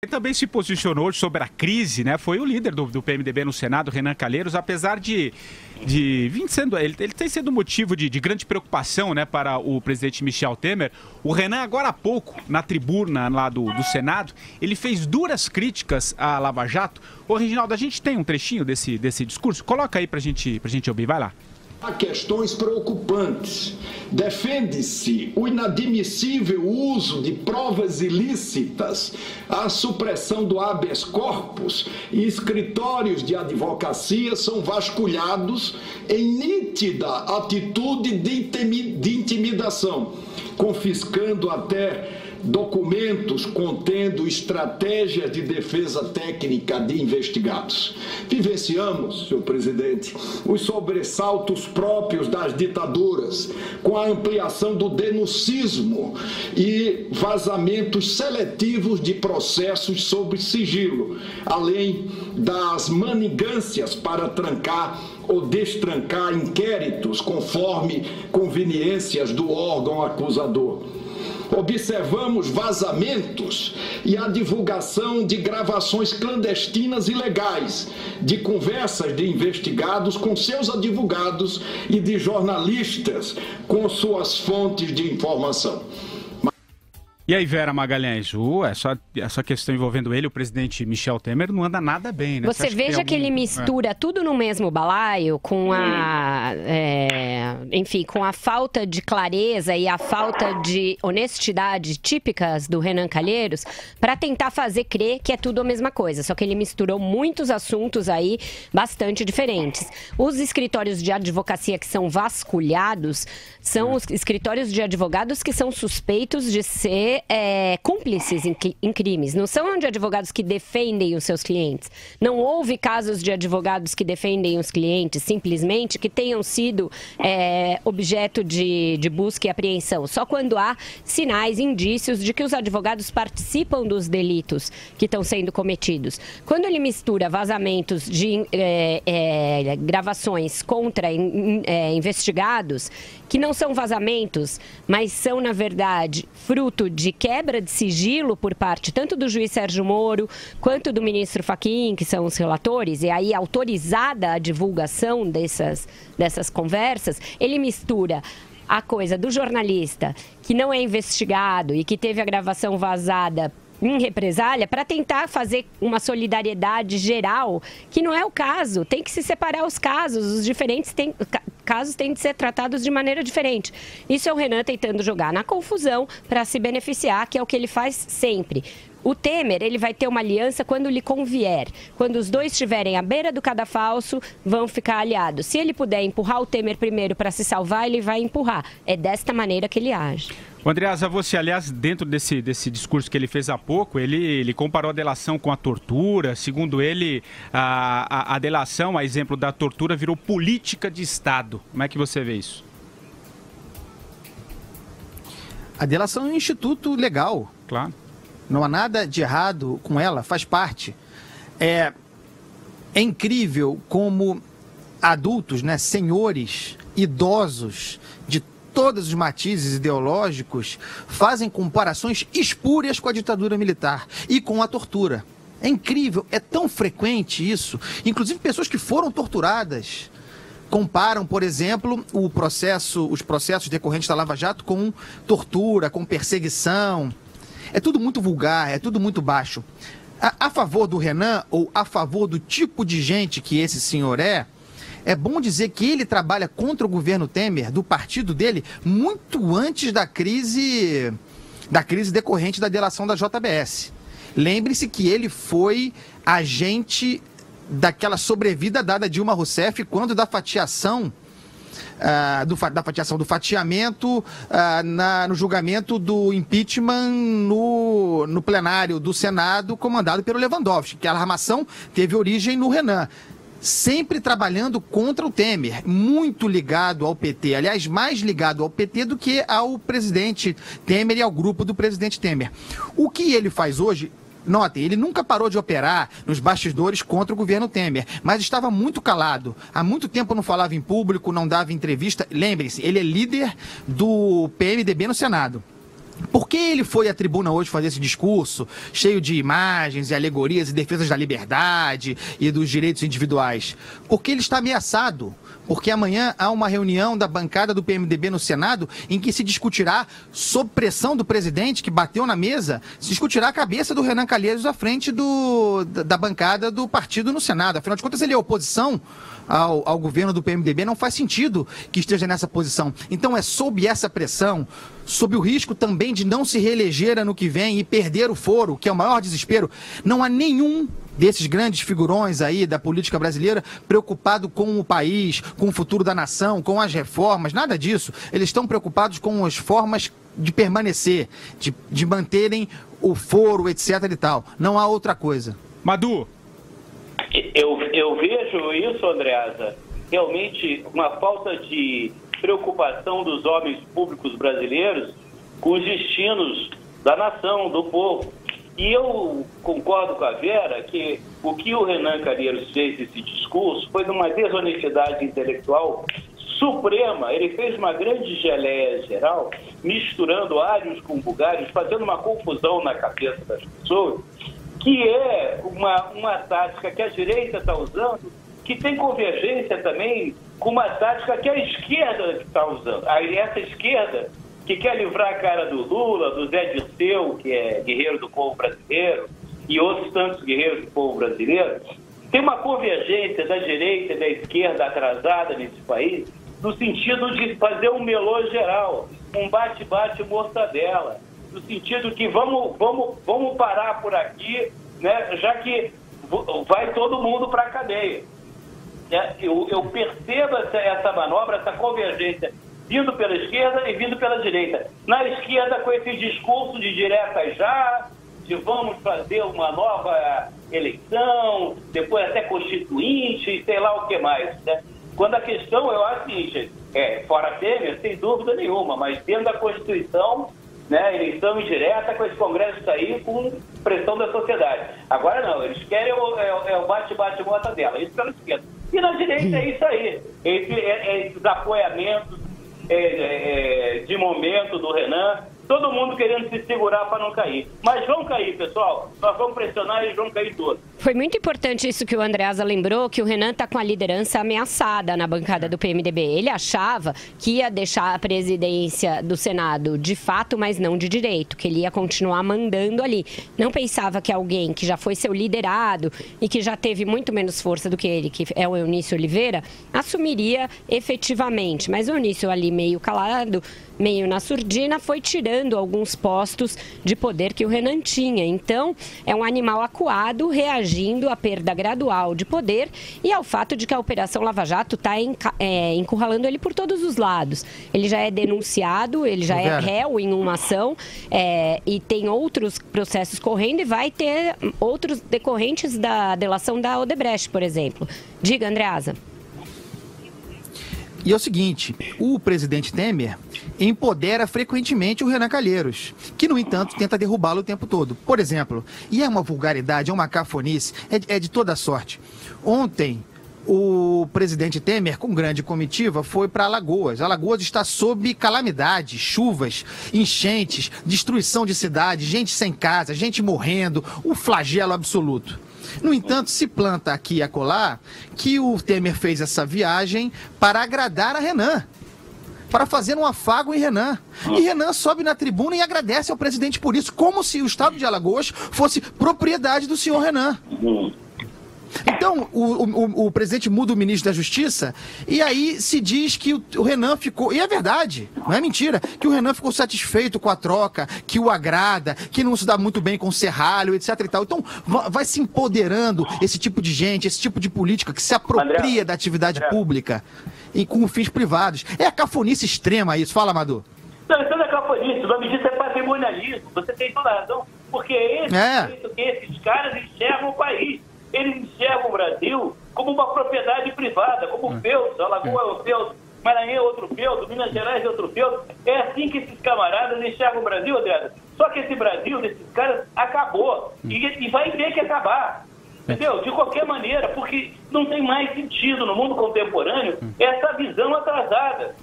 Ele também se posicionou sobre a crise, né? Foi o líder do PMDB no Senado, Renan Calheiros, apesar de ele tem sido motivo de grande preocupação, né, para o presidente Michel Temer. O Renan, agora há pouco, na tribuna lá do Senado, ele fez duras críticas à Lava Jato. Ô, Reginaldo, a gente tem um trechinho desse discurso? Coloca aí pra gente ouvir, vai lá. Há questões preocupantes. Defende-se o inadmissível uso de provas ilícitas, a supressão do habeas corpus e escritórios de advocacia são vasculhados em nítida atitude de intimidação, confiscando até documentos contendo estratégias de defesa técnica de investigados. Vivenciamos, senhor presidente, os sobressaltos próprios das ditaduras, com a ampliação do denuncismo e vazamentos seletivos de processos sob sigilo, além das manigâncias para trancar ou destrancar inquéritos conforme conveniências do órgão acusador. Observamos vazamentos e a divulgação de gravações clandestinas ilegais, de conversas de investigados com seus advogados e de jornalistas com suas fontes de informação. E aí, Vera Magalhães, essa questão envolvendo ele, o presidente Michel Temer, não anda nada bem, né? Você veja que ele mistura tudo no mesmo balaio, com com a falta de clareza e a falta de honestidade típicas do Renan Calheiros, para tentar fazer crer que é tudo a mesma coisa. Só que ele misturou muitos assuntos aí bastante diferentes. Os escritórios de advocacia que são vasculhados são os escritórios de advogados que são suspeitos de ser cúmplices em crimes. Não são de advogados que defendem os seus clientes. Não houve casos de advogados que defendem os clientes simplesmente que tenham sido objeto de busca e apreensão. Só quando há sinais, indícios de que os advogados participam dos delitos que estão sendo cometidos. Quando ele mistura vazamentos de gravações contra investigados, que não são vazamentos, mas são, na verdade, fruto de quebra de sigilo por parte tanto do juiz Sérgio Moro quanto do ministro Fachin, que são os relatores, e aí autorizada a divulgação dessas conversas, ele mistura a coisa do jornalista que não é investigado e que teve a gravação vazada em represália para tentar fazer uma solidariedade geral, que não é o caso. Tem que se separar os casos, os diferentes casos têm de ser tratados de maneira diferente. Isso é o Renan tentando jogar na confusão para se beneficiar, que é o que ele faz sempre. O Temer, ele vai ter uma aliança quando lhe convier. Quando os dois estiverem à beira do cadafalso, vão ficar aliados. Se ele puder empurrar o Temer primeiro para se salvar, ele vai empurrar. É desta maneira que ele age. O Andreasa, você, aliás, dentro desse discurso que ele fez há pouco, ele comparou a delação com a tortura. Segundo ele, a delação, a exemplo da tortura, virou política de Estado. Como é que você vê isso? A delação é um instituto legal. Claro. Não há nada de errado com ela, faz parte. É incrível como adultos, né, senhores, idosos, de todos os matizes ideológicos, fazem comparações espúrias com a ditadura militar e com a tortura. É incrível, é tão frequente isso. Inclusive pessoas que foram torturadas comparam, por exemplo, os processos decorrentes da Lava Jato com tortura, com perseguição. É tudo muito vulgar, é tudo muito baixo. A favor do Renan, ou a favor do tipo de gente que esse senhor é bom dizer que ele trabalha contra o governo Temer, do partido dele, muito antes da crise decorrente da delação da JBS. Lembre-se que ele foi agente daquela sobrevida dada a Dilma Rousseff quando da fatiação, do fatiamento no julgamento do impeachment no plenário do Senado comandado pelo Lewandowski, que a armação teve origem no Renan. Sempre trabalhando contra o Temer, muito ligado ao PT, aliás, mais ligado ao PT do que ao presidente Temer e ao grupo do presidente Temer. O que ele faz hoje, notem, ele nunca parou de operar nos bastidores contra o governo Temer, mas estava muito calado. Há muito tempo não falava em público, não dava entrevista. Lembrem-se, ele é líder do PMDB no Senado. Por que ele foi à tribuna hoje fazer esse discurso cheio de imagens e alegorias e defesas da liberdade e dos direitos individuais? Porque ele está ameaçado. Porque amanhã há uma reunião da bancada do PMDB no Senado em que se discutirá, sob pressão do presidente que bateu na mesa, se discutirá a cabeça do Renan Calheiros à frente da bancada do partido no Senado. Afinal de contas, ele é oposição ao governo do PMDB, não faz sentido que esteja nessa posição. Então é sob essa pressão, sob o risco também de não se reeleger ano que vem e perder o foro, que é o maior desespero, não há nenhum desses grandes figurões aí da política brasileira preocupado com o país, com o futuro da nação, com as reformas, nada disso. Eles estão preocupados com as formas de permanecer, de manterem o foro, etc. e tal. Não há outra coisa. Madu. Eu vejo isso, Andreasa, realmente uma falta de preocupação dos homens públicos brasileiros com os destinos da nação, do povo. E eu concordo com a Vera que o que o Renan Calheiros fez esse discurso foi uma desonestidade intelectual suprema. Ele fez uma grande geleia geral, misturando ários com bugários, fazendo uma confusão na cabeça das pessoas, que é uma tática que a direita está usando, que tem convergência também com uma tática que a esquerda está usando. Aí essa esquerda que quer livrar a cara do Lula, do Zé Dirceu, que é guerreiro do povo brasileiro, e outros tantos guerreiros do povo brasileiro, tem uma convergência da direita e da esquerda atrasada nesse país, no sentido de fazer um melô geral, um bate-bate mortadela, no sentido que vamos parar por aqui, né, já que vai todo mundo para a cadeia. Eu percebo essa manobra, essa convergência, vindo pela esquerda e vindo pela direita. Na esquerda, com esse discurso de direta já, de vamos fazer uma nova eleição, depois até constituinte, sei lá o que mais, né? Quando a questão, eu acho que, fora Temer, sem dúvida nenhuma, mas dentro da Constituição, né, eleição indireta, com esse Congresso sair com pressão da sociedade. Agora não, eles querem o bate-bate-bota dela, isso pela esquerda. E na direita é isso aí, esses apoiamentos de momento do Renan, todo mundo querendo se segurar para não cair. Mas vão cair, pessoal. Nós vamos pressionar e eles vão cair todos. Foi muito importante isso que o Andreasa lembrou, que o Renan está com a liderança ameaçada na bancada do PMDB. Ele achava que ia deixar a presidência do Senado de fato, mas não de direito, que ele ia continuar mandando ali. Não pensava que alguém que já foi seu liderado e que já teve muito menos força do que ele, que é o Eunício Oliveira, assumiria efetivamente. Mas o Eunício ali meio calado, meio na surdina, foi tirando alguns postos de poder que o Renan tinha. Então, é um animal acuado, reagindo à perda gradual de poder e ao fato de que a Operação Lava Jato está encurralando ele por todos os lados. Ele já é denunciado, ele já é réu em uma ação e tem outros processos correndo e vai ter outros decorrentes da delação da Odebrecht, por exemplo. Diga, Andreasa. E é o seguinte, o presidente Temer empodera frequentemente o Renan Calheiros, que, no entanto, tenta derrubá-lo o tempo todo. Por exemplo, e é uma vulgaridade, é uma cafonice, é de toda sorte. Ontem, o presidente Temer, com grande comitiva, foi para Alagoas. Alagoas está sob calamidades, chuvas, enchentes, destruição de cidades, gente sem casa, gente morrendo, um flagelo absoluto. No entanto, se planta aqui e acolá que o Temer fez essa viagem para agradar a Renan, para fazer um afago em Renan. E Renan sobe na tribuna e agradece ao presidente por isso, como se o estado de Alagoas fosse propriedade do senhor Renan. Então, o presidente muda o ministro da Justiça e aí se diz que o Renan ficou... E é verdade, não é mentira, que o Renan ficou satisfeito com a troca, que o agrada, que não se dá muito bem com o Serralho, etc e tal. Então, vai se empoderando esse tipo de gente, esse tipo de política que se apropria da atividade pública e com fins privados. É a cafonice extrema isso. Fala, Amador. Não, isso não é cafonice, o nome disso é patrimonialismo. Você tem toda a razão, porque esses caras enxergam o país. Eles enxergam o Brasil como uma propriedade privada, como feudos. Alagoas é um feudo, Maranhão é outro feudo, Minas Gerais é outro feudo. É assim que esses camaradas enxergam o Brasil, Adriano. Só que esse Brasil, desses caras, acabou. E vai ter que acabar. Entendeu? De qualquer maneira, porque não tem mais sentido no mundo contemporâneo essa visão atrasada.